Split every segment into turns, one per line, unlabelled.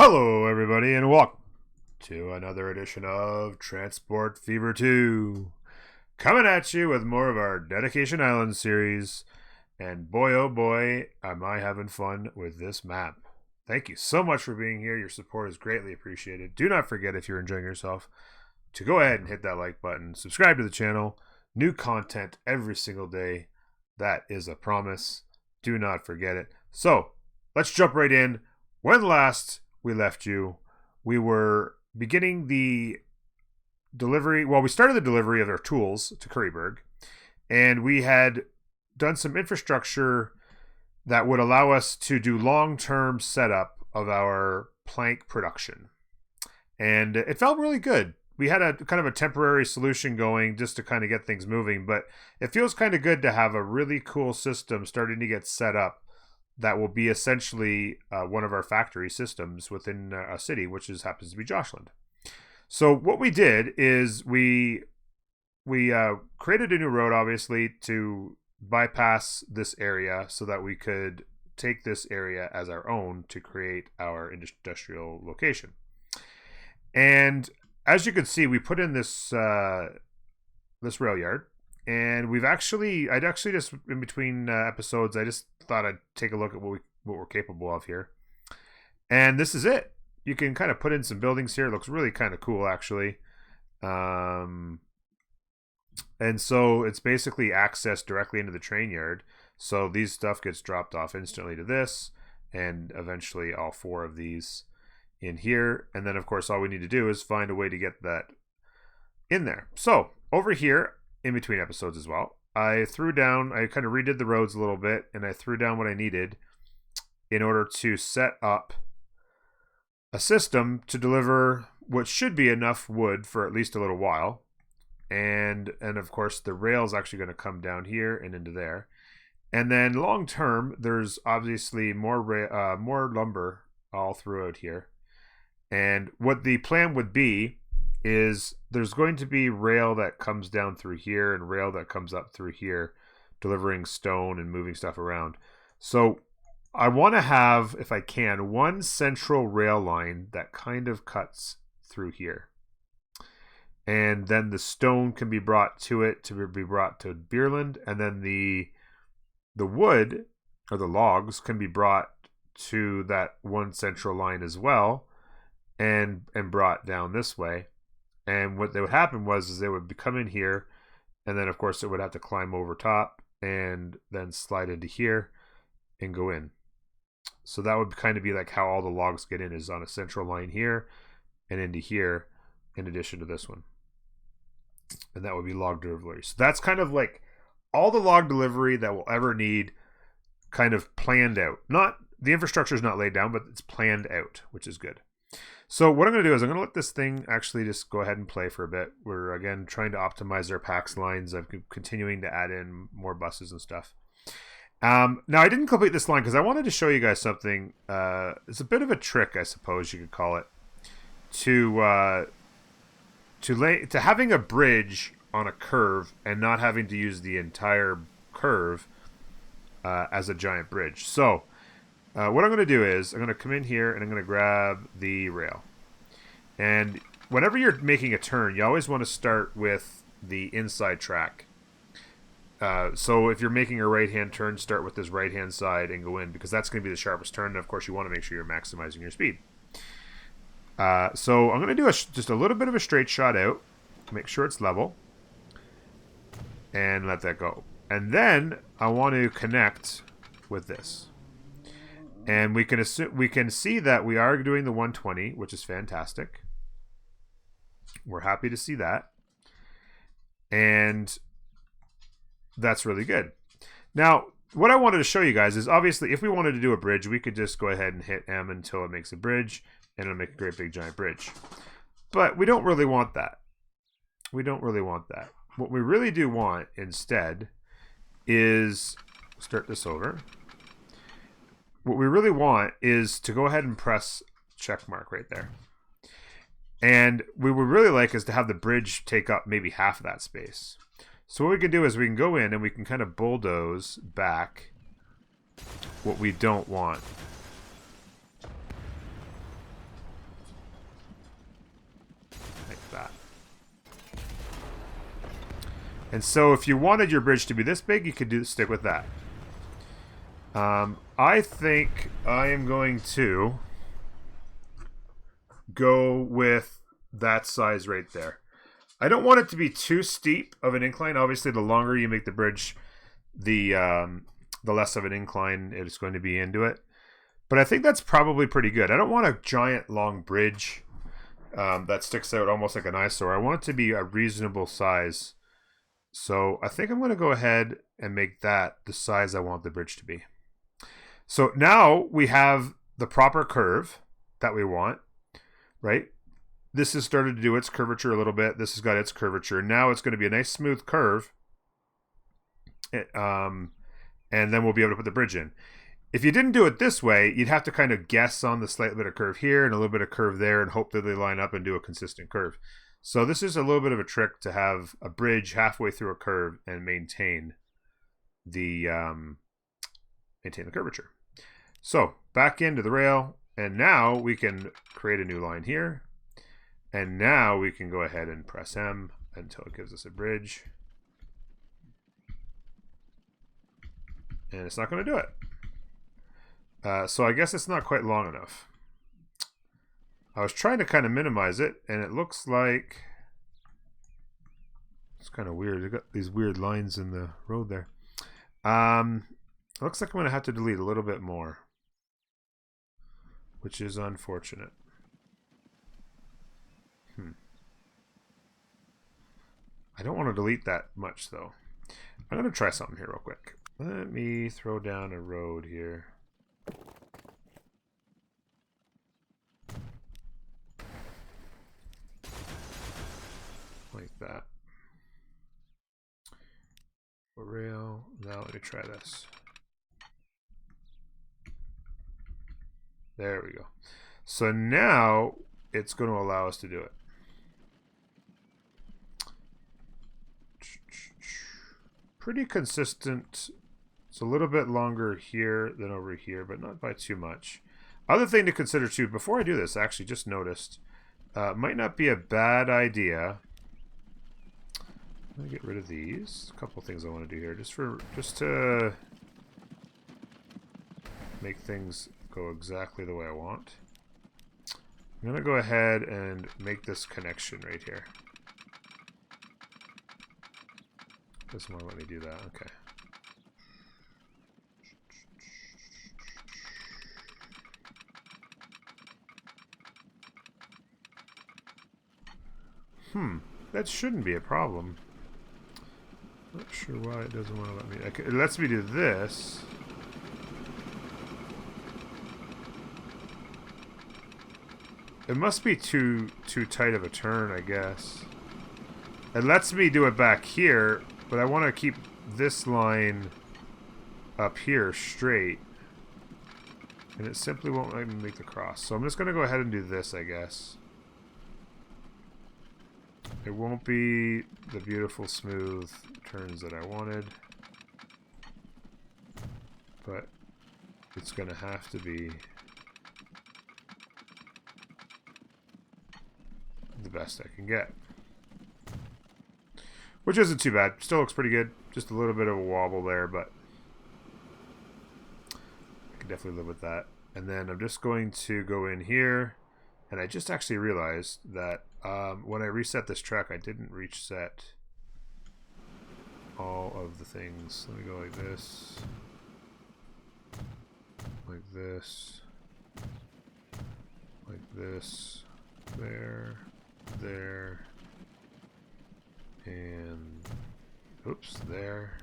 Hello, everybody, and welcome to another edition of Transport Fever 2. Coming at you with more of our Dedication Island series. And boy, oh boy, am I having fun with this map. Thank you so much for being here. Your support is greatly appreciated. Do not forget, if you're enjoying yourself, to go ahead and hit that like button. Subscribe to the channel. New content every single day. That is a promise. Do not forget it. So, let's jump right in. When last we left you, we were beginning the delivery. Well, we started the delivery of our tools to Curryburg, and we had done some infrastructure that would allow us to do long-term setup of our plank production. And it felt really good. We had a kind of a temporary solution going just to kind of get things moving, but it feels kind of good to have a really cool system starting to get set up that will be essentially one of our factory systems within a city, which happens to be Joshland. So what we did is we created a new road, obviously, to bypass this area so that we could take this area as our own to create our industrial location. And as you can see, we put in this this rail yard. And I'd actually just in between episodes, I just thought I'd take a look at what we're capable of here. And this is it. You can kind of put in some buildings here. It looks really kind of cool, actually. And so it's basically access directly into the train yard. So these stuff gets dropped off instantly to this, and eventually all four of these in here. And then, of course, all we need to do is find a way to get that in there. So over here, in between episodes as well, I kind of redid the roads a little bit, and I threw down what I needed in order to set up a system to deliver what should be enough wood for at least a little while. And of course, the rail is actually going to come down here and into there. And then long term, there's obviously more lumber all throughout here. And what the plan would be is there's going to be rail that comes down through here and rail that comes up through here, delivering stone and moving stuff around. So I want to have, if I can, one central rail line that kind of cuts through here. And then the stone can be brought to it to be brought to Beerland, and then the wood or the logs can be brought to that one central line as well, and brought down this way. And what would happen was they would come in here, and then of course it would have to climb over top and then slide into here and go in. So that would kind of be like how all the logs get in, is on a central line here and into here, in addition to this one. And that would be log delivery. So that's kind of like all the log delivery that we'll ever need, kind of planned out. Not the infrastructure is not laid down, but it's planned out, which is good. So what I'm going to do is I'm going to let this thing actually just go ahead and play for a bit. We're, again, trying to optimize our PAX lines. I'm continuing to add in more buses and stuff. Now, I didn't complete this line because I wanted to show you guys something. It's a bit of a trick, I suppose you could call it, to having a bridge on a curve and not having to use the entire curve as a giant bridge. So what I'm going to do is I'm going to come in here and I'm going to grab the rail. And whenever you're making a turn, you always want to start with the inside track. So if you're making a right-hand turn, start with this right-hand side and go in, because that's going to be the sharpest turn. And of course, you want to make sure you're maximizing your speed. So I'm going to do just a little bit of a straight shot out, make sure it's level, and let that go. And then I want to connect with this. And we can see that we are doing the 120, which is fantastic. We're happy to see that. And that's really good. Now, what I wanted to show you guys is, obviously, if we wanted to do a bridge, we could just go ahead and hit M until it makes a bridge, and it'll make a great big giant bridge. But we don't really want that. We don't really want that. What we really do want instead is, start this over. What we really want is to go ahead and press check mark right there. And what we would really like is to have the bridge take up maybe half of that space. So what we can do is we can go in and we can kind of bulldoze back what we don't want. And so if you wanted your bridge to be this big, you could stick with that. I think I am going to go with that size right there. I don't want it to be too steep of an incline. Obviously, the longer you make the bridge, the less of an incline it is going to be into it. But I think that's probably pretty good. I don't want a giant long bridge that sticks out almost like an eyesore. I want it to be a reasonable size. So I think I'm going to go ahead and make that the size I want the bridge to be. So now we have the proper curve that we want, right? This has started to do its curvature a little bit. This has got its curvature. Now it's going to be a nice smooth curve. And then we'll be able to put the bridge in. If you didn't do it this way, you'd have to kind of guess on the slight bit of curve here and a little bit of curve there and hope that they line up and do a consistent curve. So this is a little bit of a trick to have a bridge halfway through a curve and maintain the curvature. So back into the rail, and now we can create a new line here. And now we can go ahead and press M until it gives us a bridge. And it's not going to do it. So I guess it's not quite long enough. I was trying to kind of minimize it, and it looks like it's kind of weird. You've got these weird lines in the road there. Looks like I'm going to have to delete a little bit more, which is unfortunate. I don't want to delete that much, though. I'm going to try something here real quick. Let me throw down a road here. Like that. Rail. Now let me try this. There we go. So now it's going to allow us to do it. Pretty consistent. It's a little bit longer here than over here, but not by too much. Other thing to consider too, before I do this, I actually just noticed, might not be a bad idea. I'm gonna get rid of these. A couple things I want to do here, just to make things go exactly the way I want. I'm gonna go ahead and make this connection right here. Doesn't want to let me do that. Okay. That shouldn't be a problem. Not sure why it doesn't want to let me. Okay, it lets me do this. It must be too tight of a turn, I guess. It lets me do it back here, but I want to keep this line up here straight. And it simply won't let me make the cross. So I'm just going to go ahead and do this, I guess. It won't be the beautiful smooth turns that I wanted. But it's going to have to be the best I can get. Which isn't too bad. Still looks pretty good. Just a little bit of a wobble there, but I can definitely live with that. And then I'm just going to go in here. And I just actually realized that when I reset this track, I didn't reset all of the things. Let me go like this. Like this. Like this. There. There. And oops, there.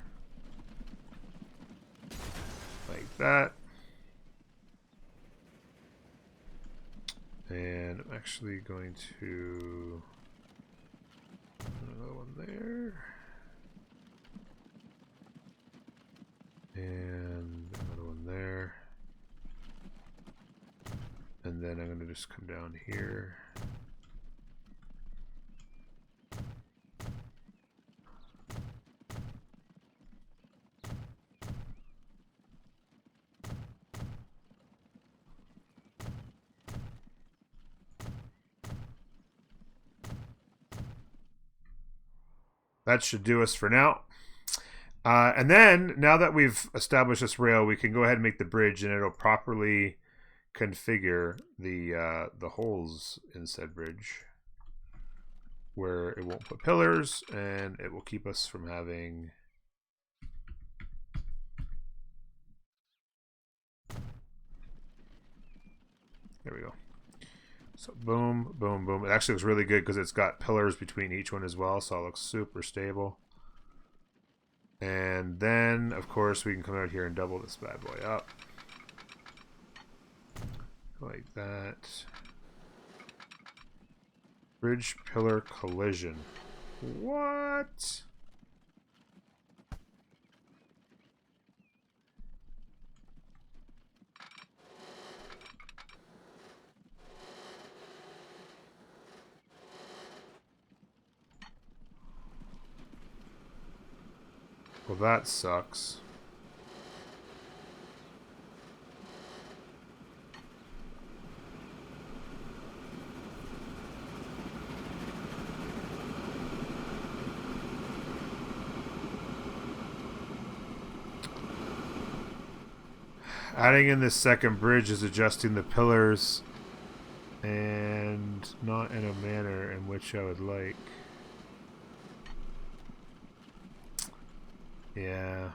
Like that. And I'm actually going to put another one there. And another one there. And then I'm going to just come down here. that should do us for now. And then, now that we've established this rail, we can go ahead and make the bridge, and it'll properly configure the holes in said bridge, where it won't put pillars, and it will keep us from having... There we go. So boom, boom, boom. It actually looks really good because it's got pillars between each one as well, so it looks super stable. And then, of course, we can come out here and double this bad boy up. Like that. Bridge pillar collision. What? Well, that sucks. Adding in this second bridge is adjusting the pillars, and not in a manner in which I would like. Yeah.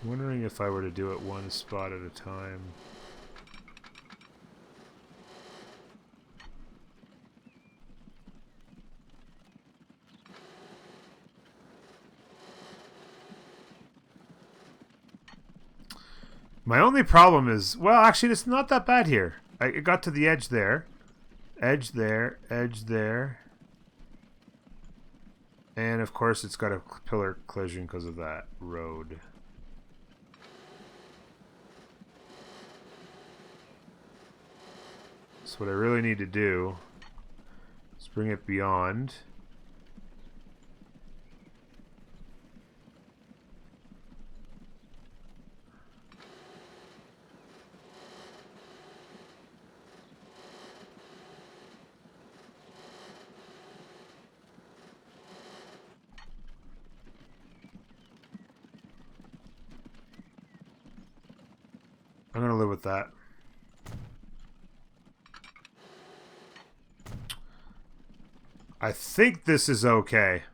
I'm wondering if I were to do it one spot at a time. My only problem is, well, actually, it's not that bad here. I got to the edge there. Edge there, edge there. And, of course, it's got a pillar collision because of that road. So what I really need to do is bring it beyond. I'm going to live with that. I think this is okay.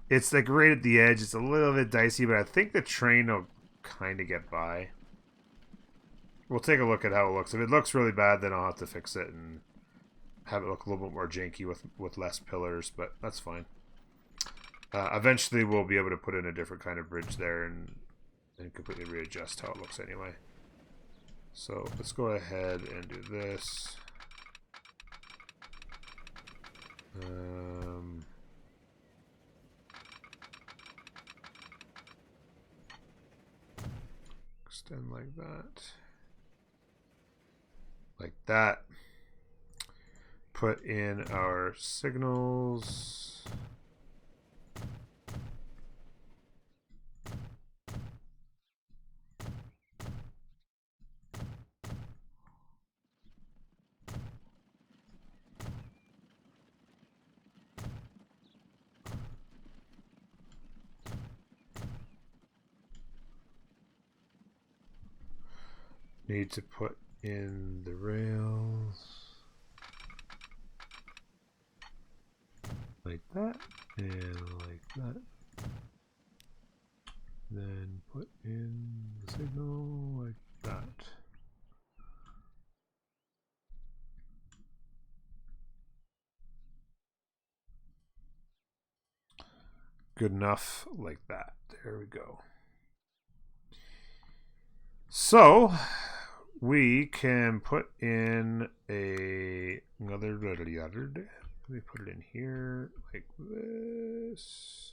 It's like right at the edge. It's a little bit dicey, but I think the train will kind of get by. We'll take a look at how it looks. If it looks really bad, then I'll have to fix it and have it look a little bit more janky with less pillars, but that's fine. Eventually, we'll be able to put in a different kind of bridge there and completely readjust how it looks anyway. So let's go ahead and do this. Extend like that. Like that. Put in our signals. Need to put in the rails like that and like that. Then put in the signal like that. Good enough like that. There we go. So we can put in another. Let me put it in here like this.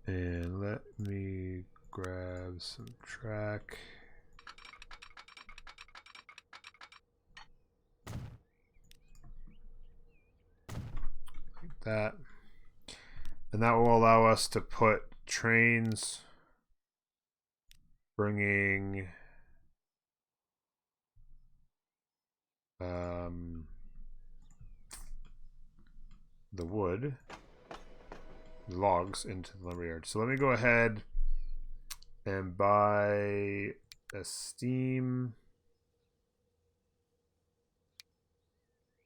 And let me grab some track. Like that. And that will allow us to put trains bringing the wood, the logs into the lumberyard. So let me go ahead and buy a steam.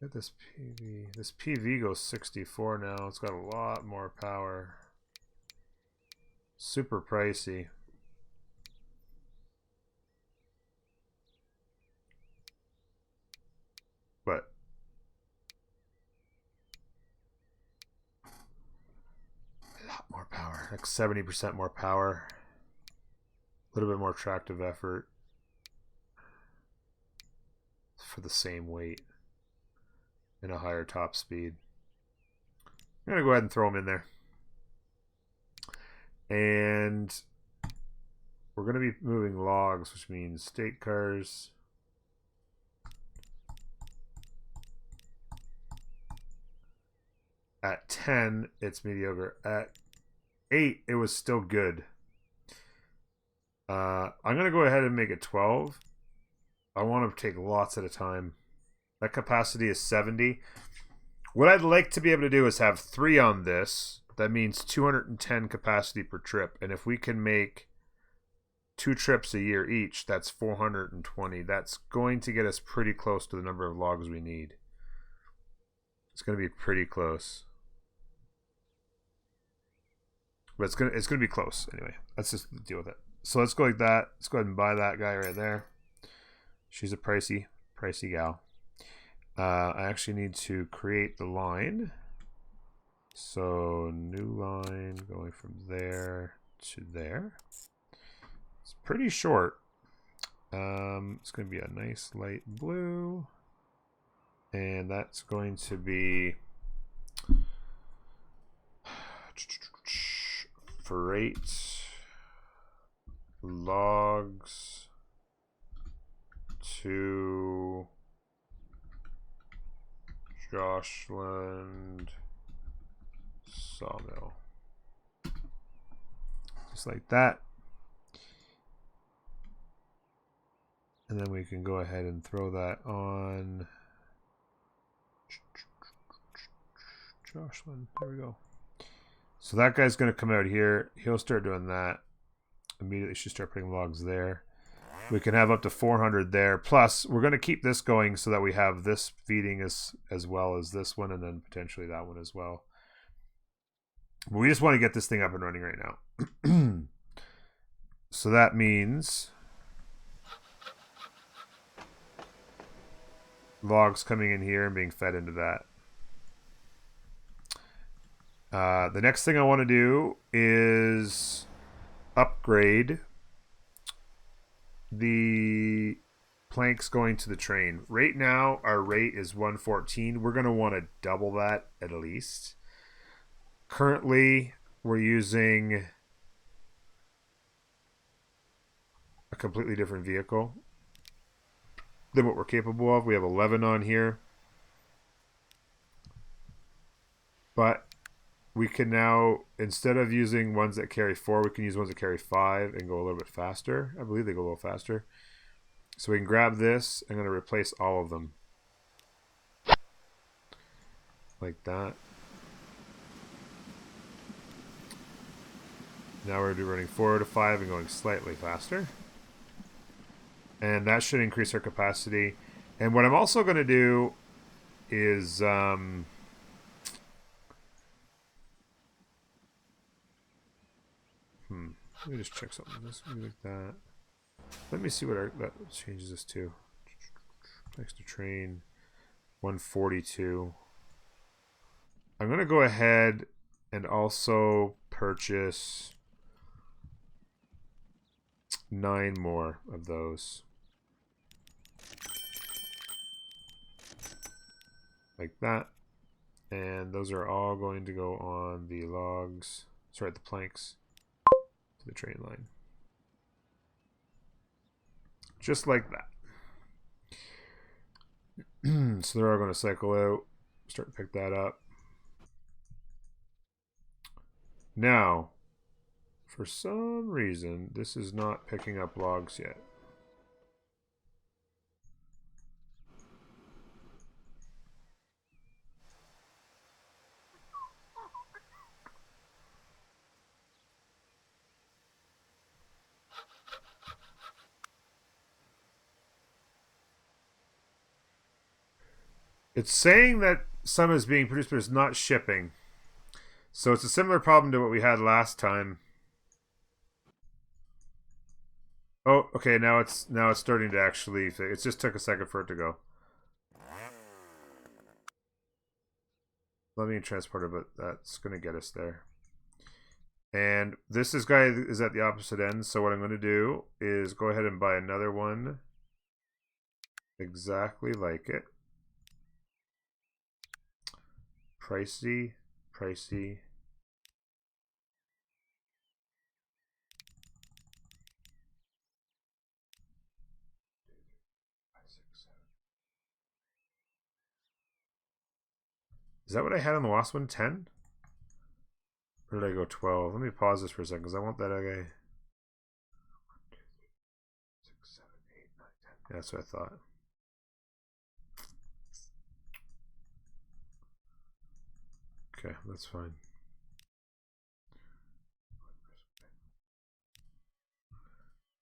Get this PV. This PV goes 64 now. It's got a lot more power. Super pricey. But a lot more power. Like 70% more power. A little bit more tractive effort for the same weight and a higher top speed. I'm gonna go ahead and throw them in there. And we're gonna be moving logs, which means state cars. At 10, it's mediocre. At 8, it was still good. I'm gonna go ahead and make it 12. I want to take lots at a time. That capacity is 70. What I'd like to be able to do is have 3 on this. That means 210 capacity per trip. And if we can make 2 trips a year each, that's 420. That's going to get us pretty close to the number of logs we need. It's going to be pretty close. But it's gonna be close anyway. Let's just deal with it. So let's go like that. Let's go ahead and buy that guy right there. She's a pricey gal. I actually need to create the line. So new line going from there to there. It's pretty short. It's going to be a nice light blue. And that's going to be freight logs to Joshland sawmill. Just like that. And then we can go ahead and throw that on Joshland. There we go. So that guy's going to come out here. He'll start doing that. Immediately should start putting logs there. We can have up to 400 there. Plus, we're going to keep this going so that we have this feeding as well as this one, and then potentially that one as well. But we just want to get this thing up and running right now. So that means logs coming in here and being fed into that. The next thing I want to do is upgrade the planks going to the train. Right now, our rate is 114. We're going to want to double that at least. Currently, we're using a completely different vehicle than what we're capable of. We have 11 on here. But we can now, instead of using ones that carry 4, we can use ones that carry 5 and go a little bit faster. I believe they go a little faster. So we can grab this. I'm going to replace all of them. Like that. Now we're running 4 to 5 and going slightly faster. And that should increase our capacity. And what I'm also going to do is... let me just check something. This like that. Let me see what that changes this to. Next to train 142. I'm gonna go ahead and also purchase 9 more of those. Like that. And those are all going to go on the logs. Sorry, the planks. The train line. Just like that. So they're all going to cycle out. Start to pick that up. Now, for some reason, this is not picking up logs yet. It's saying that some is being produced, but it's not shipping. So it's a similar problem to what we had last time. Oh, okay. Now it's starting to actually. It just took a second for it to go. Let me transport it, but that's going to get us there. And this guy is at the opposite end. So what I'm going to do is go ahead and buy another one exactly like it. Pricey, pricey. Is that what I had on the last one? 10? Or did I go 12? Let me pause this for a second because I want that guy. 6, 7, 8, 9, 10. Yeah, that's what I thought. Okay, that's fine.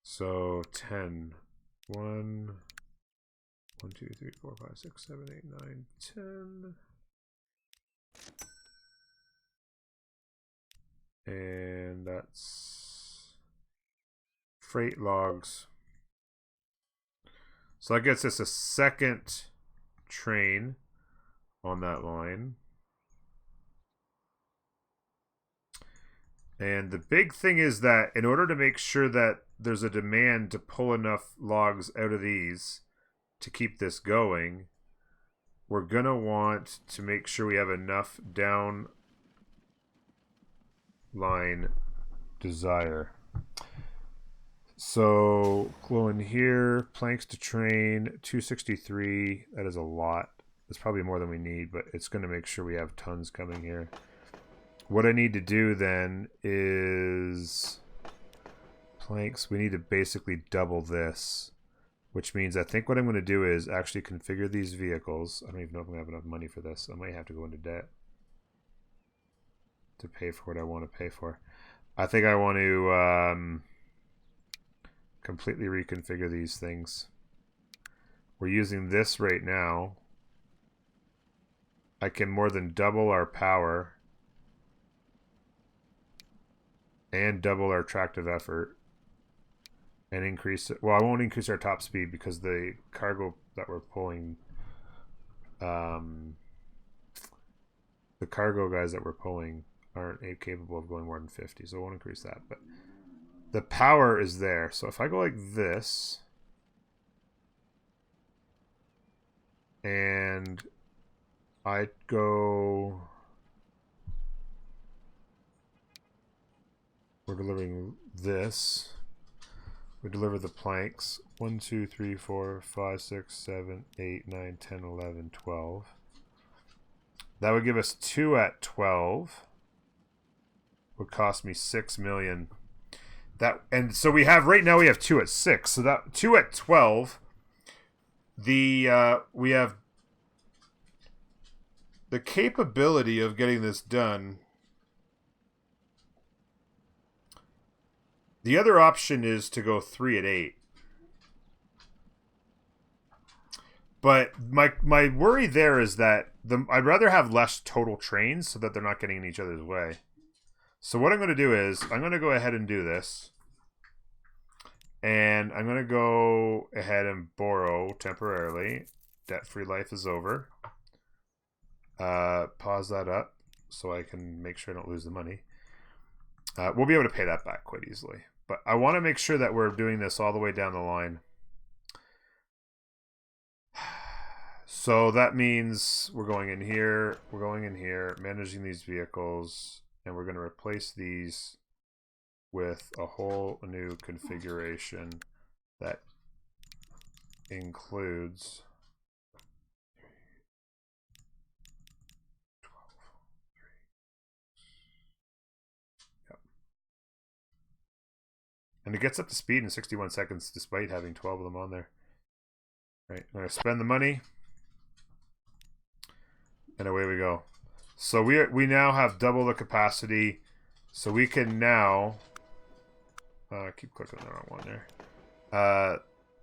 So 10. 1, 1, 2, 3, 4, 5, 6, 7, 8, 9, 10. And that's freight logs. So that gets us a second train on that line. And the big thing is that in order to make sure that there's a demand to pull enough logs out of these to keep this going, we're going to want to make sure we have enough down line desire. So glow in here, planks to train, 263. That is a lot. It's probably more than we need, but it's going to make sure we have tons coming here. What I need to do then is planks. We need to basically double this, which means I think what I'm going to do is actually configure these vehicles. I don't even know if I'm going to have enough money for this. I might have to go into debt to pay for what I want to pay for. I think I want to completely reconfigure these things. We're using this right now. I can more than double our power and double our tractive effort and increase it. Well, I won't increase our top speed because the cargo that we're pulling, the cargo guys that we're pulling aren't capable of going more than 50, so I won't increase that. But the power is there. So if I go like this and I go, we're delivering this. We deliver the planks. 1, 2, 3, 4, 5, 6, 7, 8, 9, 10, 11, 12. That would give us 2 at 12. Would cost me 6 million. And so we have right now we have 2 at 6. So that 2 at 12. We have the capability of getting this done. The other option is to go 3 at 8. But my worry there is that I'd rather have less total trains so that they're not getting in each other's way. So what I'm going to do is I'm going to go ahead and do this. And I'm going to go ahead and borrow temporarily. Debt-free life is over. Pause that up so I can make sure I don't lose the money. We'll be able to pay that back quite easily. But I want to make sure that we're doing this all the way down the line. So that means we're going in here, managing these vehicles, and we're going to replace these with a whole new configuration that includes 12, 3. Yep. And it gets up to speed in 61 seconds despite having 12 of them on there. All right, I'm going to spend the money. And away we go. So we now have double the capacity. So we can now keep clicking on the wrong one there.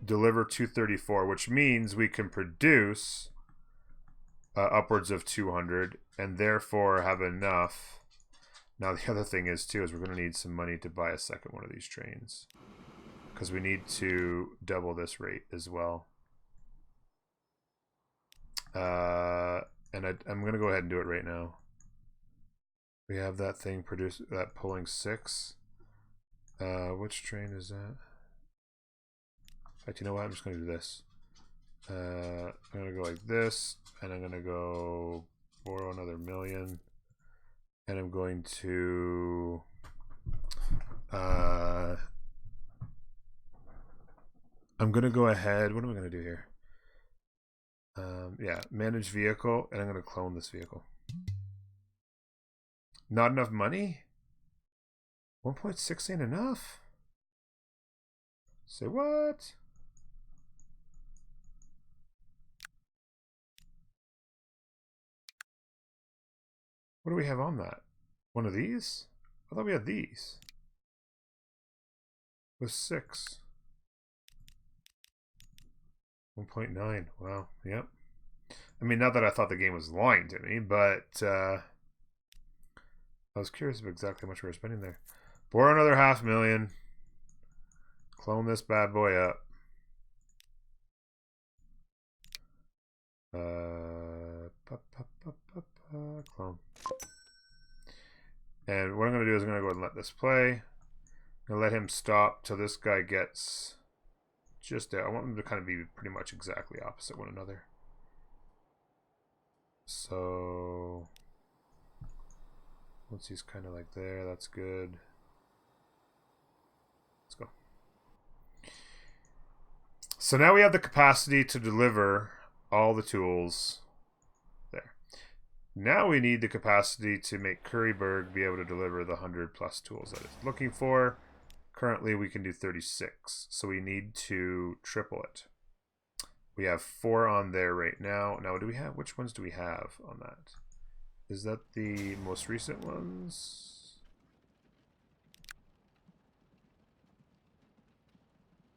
Deliver 234, which means we can produce upwards of 200, and therefore have enough. Now the other thing is too is we're going to need some money to buy a second one of these trains, because we need to double this rate as well. And I'm going to go ahead and do it right now. We have that thing pulling 6. Which train is that? In fact, you know what? I'm just going to do this. I'm going to go like this, and I'm going to go borrow another 1 million. And I'm going to I'm going to go ahead. What am I going to do here? Yeah, manage vehicle, and I'm going to clone this vehicle. Not enough money? 1.6 ain't enough? Say what? What do we have on that? One of these? I thought we had these. It was 6. 1.9. Wow. Yep. I mean, not that I thought the game was lying to me, but I was curious of exactly how much we were spending there. Borrow another 500,000. Clone this bad boy up. Clone. And what I'm going to do is I'm going to go ahead and let this play. I'm going to let him stop till this guy gets just there. I want them to kind of be pretty much exactly opposite one another. So once he's kind of like there, that's good. Let's go. So now we have the capacity to deliver all the tools there. Now we need the capacity to make Curryburg be able to deliver the 100+ tools that it's looking for. Currently we can do 36, so we need to triple it. We have 4 on there right now. Now, do we have, which ones do we have on that? Is that the most recent ones?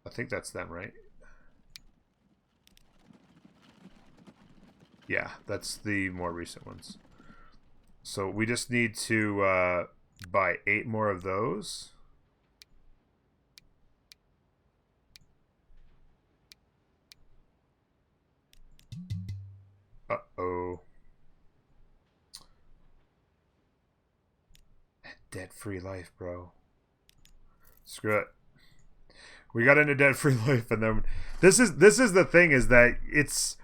I think that's them, right? Yeah, that's the more recent ones. So we just need to buy 8 more of those. Uh-oh. Debt-free life, bro. Screw it. We got into debt-free life, and then this is the thing, is that it's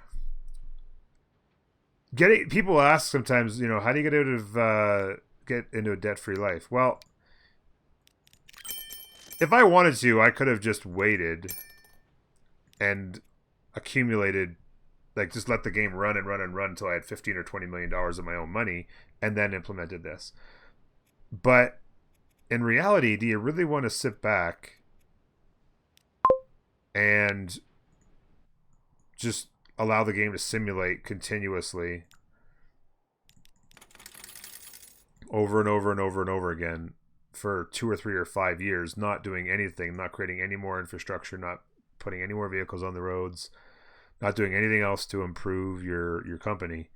getting, people ask sometimes, you know, how do you get into a debt-free life? Well, if I wanted to, I could have just waited and accumulated, like just let the game run and run and run until I had $15 or $20 million of my own money, and then implemented this. But in reality, do you really want to sit back and just allow the game to simulate continuously over and over and over and over again for 2 or 3 or 5 years, not doing anything, not creating any more infrastructure, not putting any more vehicles on the roads, not doing anything else to improve your company,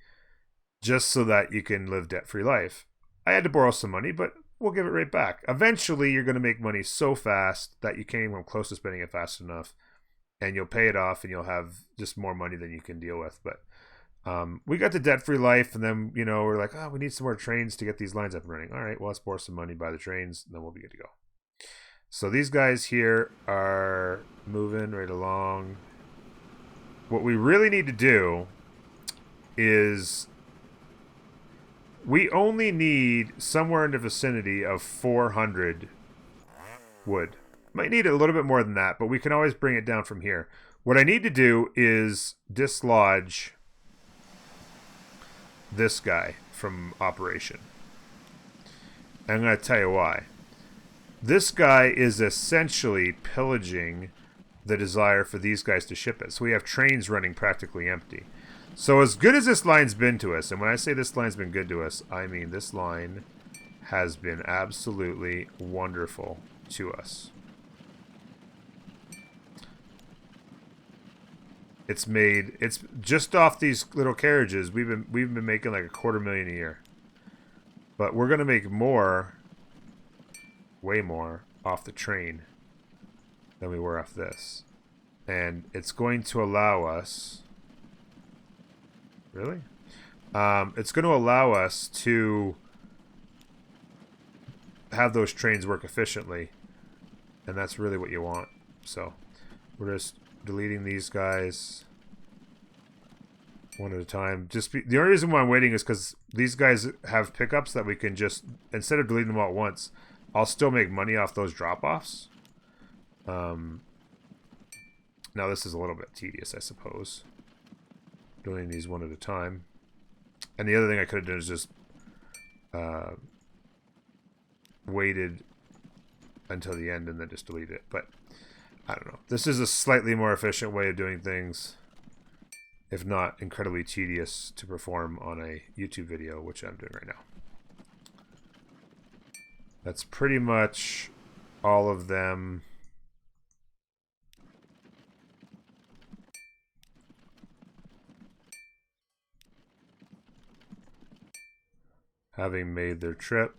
just so that you can live debt-free life? I had to borrow some money, but we'll give it right back. Eventually, you're going to make money so fast that you can't even come close to spending it fast enough, and you'll pay it off, and you'll have just more money than you can deal with. But we got the debt-free life, and then, you know, we're like, oh, we need some more trains to get these lines up and running. All right, well, let's borrow some money, buy the trains, and then we'll be good to go. So these guys here are moving right along. What we really need to do is we only need somewhere in the vicinity of 400 wood. Might need a little bit more than that, but we can always bring it down from here. What I need to do is dislodge this guy from operation. I'm going to tell you why. This guy is essentially pillaging the desire for these guys to ship it. So we have trains running practically empty. So as good as this line's been to us, and when I say this line's been good to us, I mean this line has been absolutely wonderful to us. It's made. It's just off these little carriages. We've been making like $250,000 a year, but we're gonna make more, way more, off the train than we were off this, and it's going to allow us. Really? It's going to allow us to have those trains work efficiently, and that's really what you want. So we're just deleting these guys one at a time. The only reason why I'm waiting is because these guys have pickups that we can just, instead of deleting them all at once, I'll still make money off those drop-offs. Now this is a little bit tedious, I suppose, doing these one at a time. And the other thing I could have done is just waited until the end and then just delete it. But I don't know. This is a slightly more efficient way of doing things, if not incredibly tedious to perform on a YouTube video, which I'm doing right now. That's pretty much all of them. Having made their trip.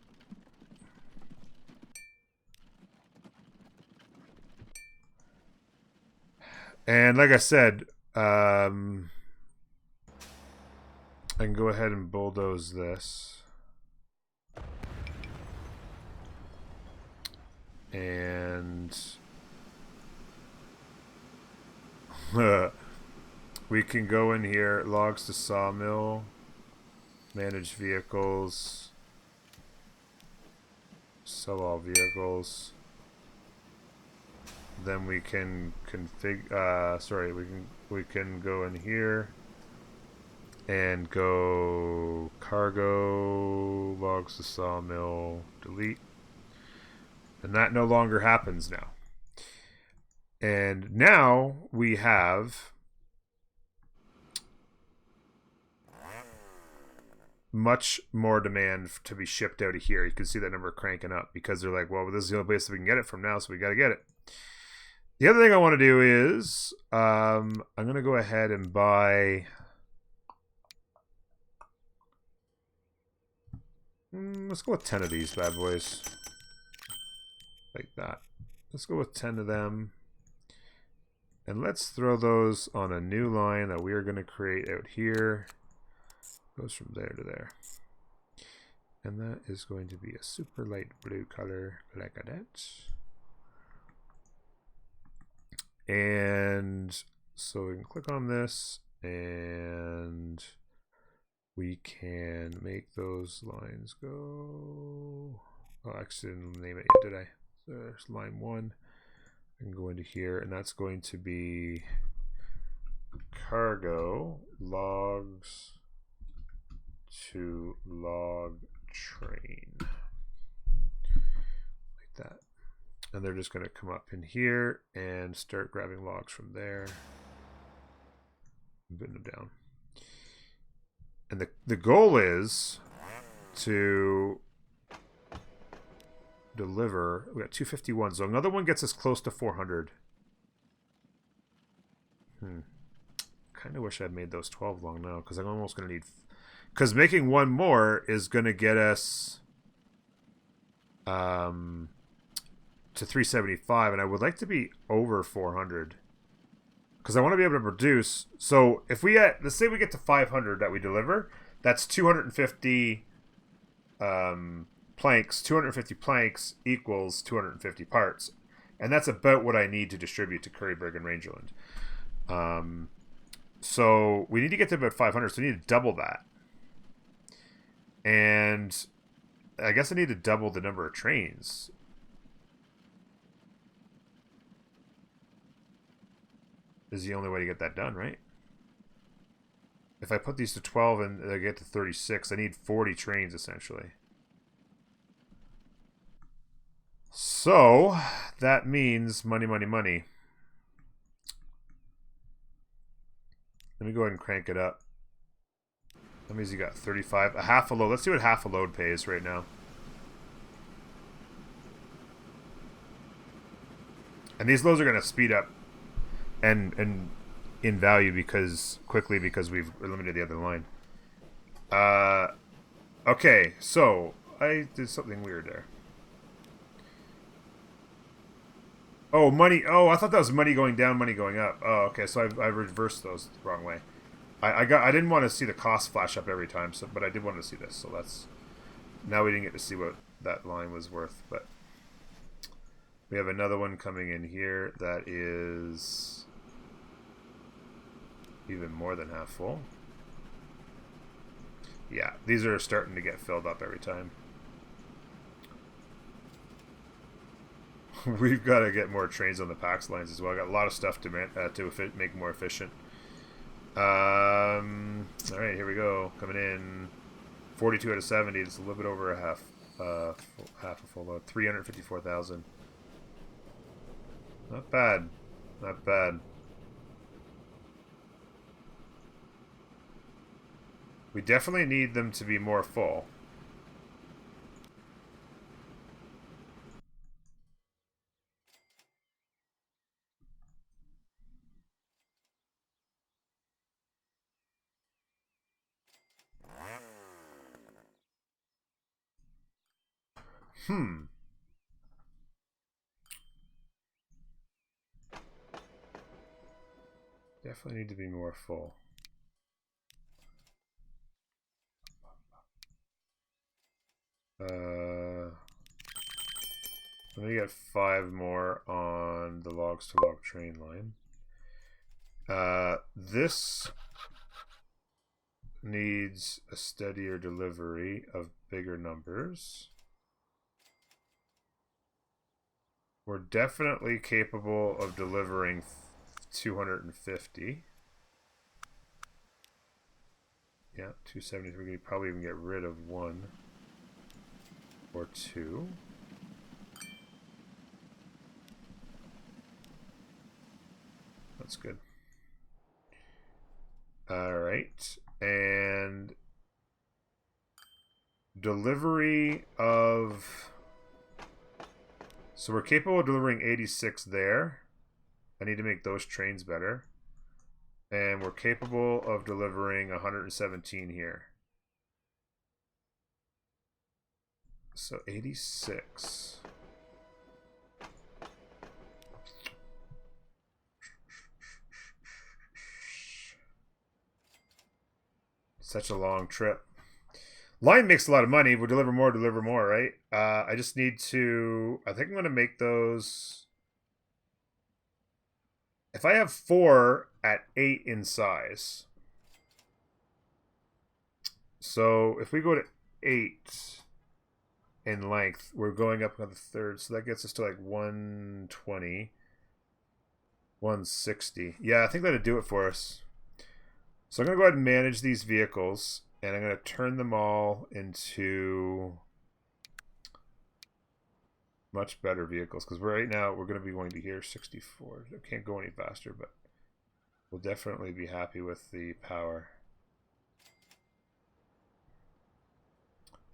And like I said, I can go ahead and bulldoze this. And we can go in here, logs to sawmill, manage vehicles, sell all vehicles. Then we can config. We can go in here and go cargo, logs to sawmill, delete, and that no longer happens now. And now we have much more demand to be shipped out of here. You can see that number cranking up because they're like, well, this is the only place that we can get it from now, so we got to get it. The other thing I want to do is I'm going to go ahead and buy... let's go with 10 of these bad boys. Like that. Let's go with 10 of them. And let's throw those on a new line that we are going to create out here. Goes from there to there. And that is going to be a super light blue color like that. And so we can click on this and we can make those lines go. Oh, I actually didn't name it yet, did I? So there's line 1. I can go into here, and that's going to be cargo logs to log train. Like that. And they're just going to come up in here and start grabbing logs from there and putting them down. And the goal is to deliver. We got 251, so another one gets us close to 400. Kind of wish I'd made those 12 long now, because I'm almost going to need... Because making one more is going to get us to 375, and I would like to be over 400 because I want to be able to produce. So if we let's say we get to 500 that we deliver, that's 250 planks. 250 planks equals 250 parts, and that's about what I need to distribute to Curryburg and Rangerland. So we need to get to about 500, so we need to double that. And I guess I need to double the number of trains. Is the only way to get that done, right? If I put these to 12 and I get to 36, I need 40 trains essentially. So that means money, money, money. Let me go ahead and crank it up. That means you got 35. A half a load. Let's see what half a load pays right now. And these loads are going to speed up and in value because we've eliminated the other line. Okay, so I did something weird there. Oh, money. Oh, I thought that was money going down, money going up. Oh, okay. So I reversed those the wrong way. I didn't want to see the cost flash up every time, so but I did want to see this. So that's now we didn't get to see what that line was worth, but we have another one coming in here that is even more than half full. Yeah, these are starting to get filled up every time. We've got to get more trains on the PAX lines as well. I got a lot of stuff to make more efficient. All right, here we go. Coming in, 42 out of 70. It's a little bit over a half a full load. 354,000. Not bad. Not bad. We definitely need them to be more full. Definitely need to be more full. Let me get 5 more on the logs to log train line. This needs a steadier delivery of bigger numbers. We're definitely capable of delivering 250. Yeah, 273. We could probably even get rid of 1 or 2. That's good. All right, and delivery of. So we're capable of delivering 86 there. I need to make those trains better. And we're capable of delivering 117 here. So 86. Such a long trip. Line makes a lot of money. We'll deliver more, right? I just need to... I think I'm going to make those... If I have 4 at 8 in size... So if we go to 8 in length, we're going up another third. So that gets us to like 120. 160. Yeah, I think that'd do it for us. So I'm going to go ahead and manage these vehicles. And I'm going to turn them all into much better vehicles. Because right now we're going to be going to here 64. I can't go any faster, but we'll definitely be happy with the power.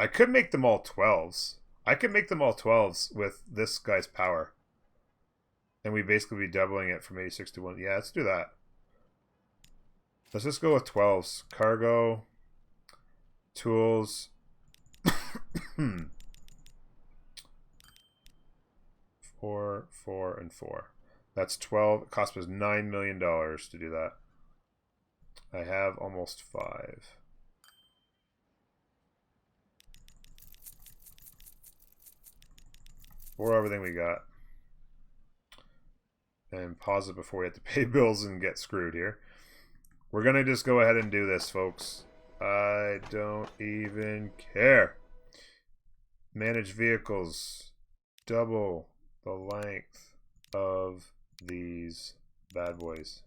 I could make them all 12s. I could make them all 12s with this guy's power. And we basically be doubling it from 86 to 1. Yeah, let's do that. Let's just go with 12s. Cargo... Tools. 4, 4, and 4. That's 12. It cost us $9 million to do that. I have almost 5. For everything we got. And pause it before we have to pay bills and get screwed here. We're going to just go ahead and do this, folks. I don't even care. Manage vehicles. Double the length of these bad boys.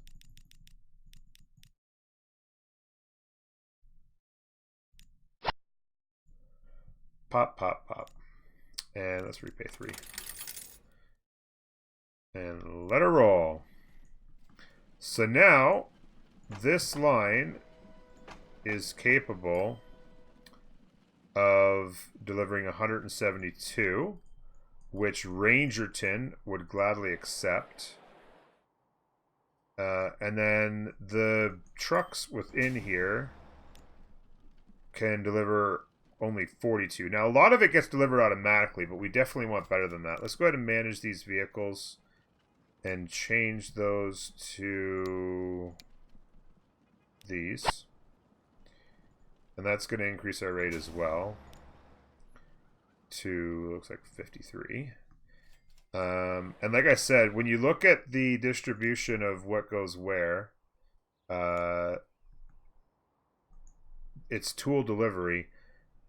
Pop, pop, pop. And let's repay 3. And let her roll. So now, this line is capable of delivering 172, which Rangerton would gladly accept. And then the trucks within here can deliver only 42. Now, a lot of it gets delivered automatically, but we definitely want better than that. Let's go ahead and manage these vehicles and change those to these. And that's going to increase our rate as well to, looks like 53. And like I said, when you look at the distribution of what goes where, it's tool delivery,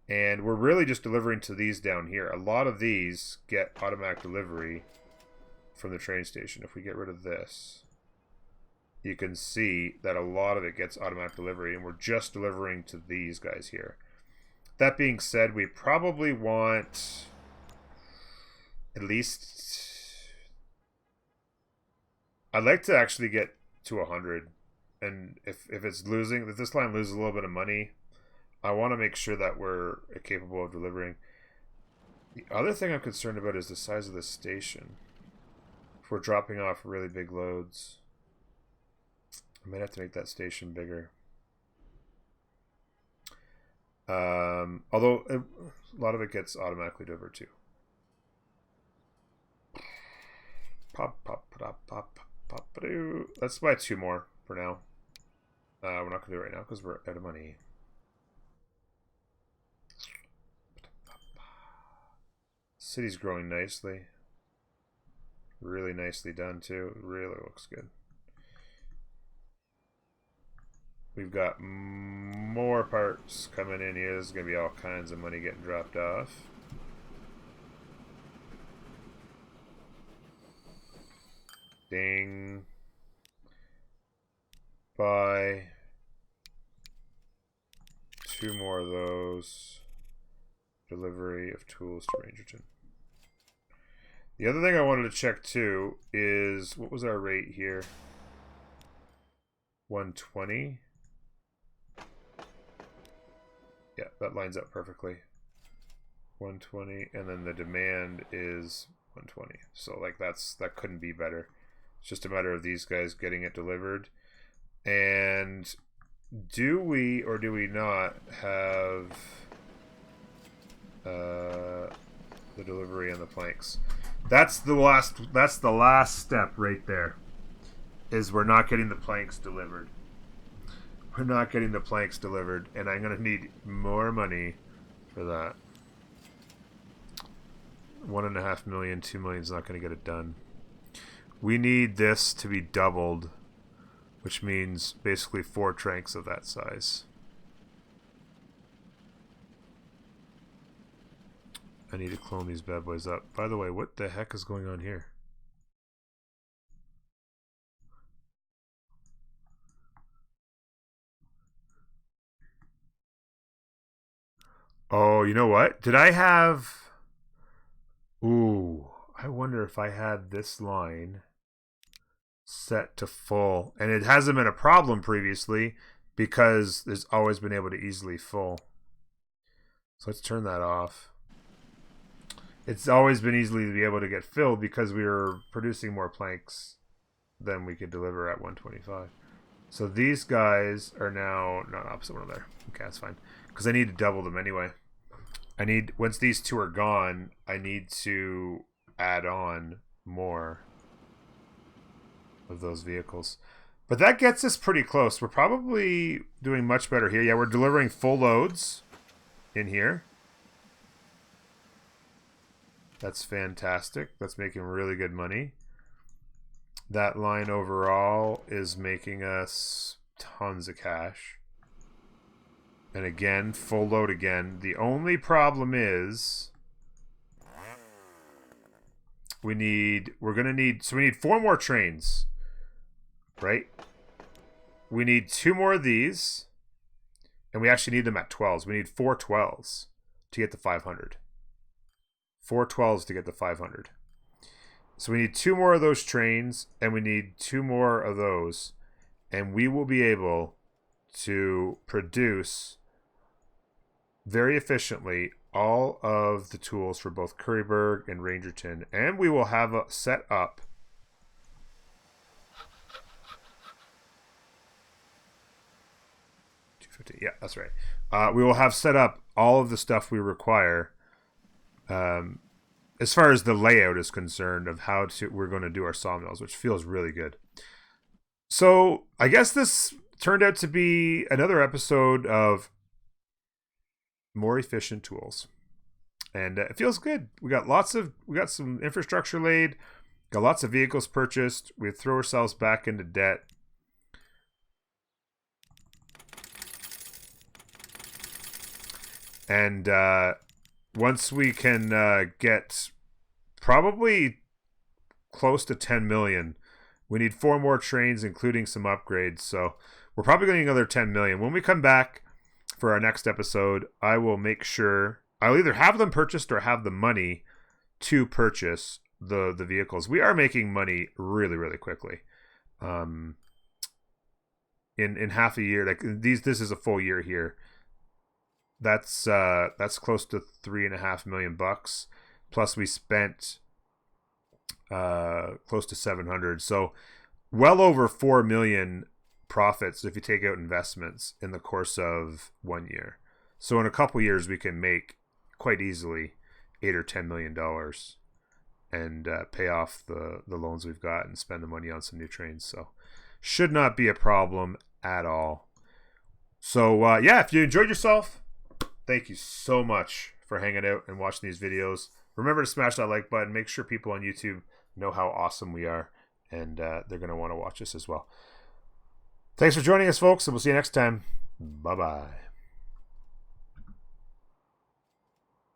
and we're really just delivering to these down here. A lot of these get automatic delivery from the train station. If we get rid of this, you can see that a lot of it gets automatic delivery, and we're just delivering to these guys here. That being said, we probably want at least... I'd like to actually get to 100. And if it's losing, if this line loses a little bit of money, I want to make sure that we're capable of delivering. The other thing I'm concerned about is the size of the station. If we're dropping off really big loads, I might have to make that station bigger. Although a lot of it gets automatically delivered too. Pop, pop, pop, pop, pop. Let's buy 2 more for now. We're not going to do it right now because we're out of money. City's growing nicely. Really nicely done too. It really looks good. We've got more parts coming in here. There's going to be all kinds of money getting dropped off. Ding. Buy 2 more of those. Delivery of tools to Rangerton. The other thing I wanted to check too is, what was our rate here? 120. Yeah, that lines up perfectly. 120, and then the demand is 120. So like that couldn't be better. It's just a matter of these guys getting it delivered. And do we or do we not have the delivery on the planks? That's the last step right there. Is we're not getting the planks delivered. We're not getting the planks delivered, and I'm gonna need more money for that. 1.5 million, 2 million is not gonna get it done. We need this to be doubled, which means basically 4 tranks of that size. I need to clone these bad boys up. By the way, what the heck is going on here? Oh, you know what? Did I have... Ooh, I wonder if I had this line set to full. And it hasn't been a problem previously because it's always been able to easily full. So let's turn that off. It's always been easily to be able to get filled because we were producing more planks than we could deliver at 125. So these guys are now not opposite one there. Okay, that's fine. Because I need to double them anyway. I need, once these 2 are gone, I need to add on more of those vehicles. But that gets us pretty close. We're probably doing much better here. Yeah, we're delivering full loads in here. That's fantastic. That's making really good money. That line overall is making us tons of cash. And again, full load again. The only problem is we need 4 more trains, right? We need 2 more of these, and we actually need them at 12s. We need 4 12s to get to 500. 4 12s to get to 500. So we need 2 more of those trains, and we need 2 more of those, and we will be able to produce very efficiently all of the tools for both Curryburg and Rangerton, and we will have set up 350. Yeah, that's right. We will have set up all of the stuff we require, as far as the layout is concerned, of how we're going to do our sawmills, which feels really good. So I guess this turned out to be another episode of more efficient tools, and it feels good. We got some infrastructure laid, got lots of vehicles purchased. We throw ourselves back into debt. And once we can get probably close to 10 million, we need 4 more trains, including some upgrades. So we're probably going to need another 10 million. When we come back for our next episode, I will make sure I'll either have them purchased or have the money to purchase the vehicles. We are making money really, really quickly. In half a year, like this is a full year here. That's close to $3.5 million bucks. Plus we spent close to 700. So well over 4 million profits if you take out investments in the course of 1 year. So in a couple years we can make quite easily $8 or $10 million and pay off the loans we've got and spend the money on some new trains. So should not be a problem at all. So yeah, if you enjoyed yourself, thank you so much for hanging out and watching these videos. Remember to smash that like button. Make sure people on YouTube know how awesome we are, and they're going to want to watch us as well. Thanks for joining us, folks, and we'll see you next time. Bye-bye.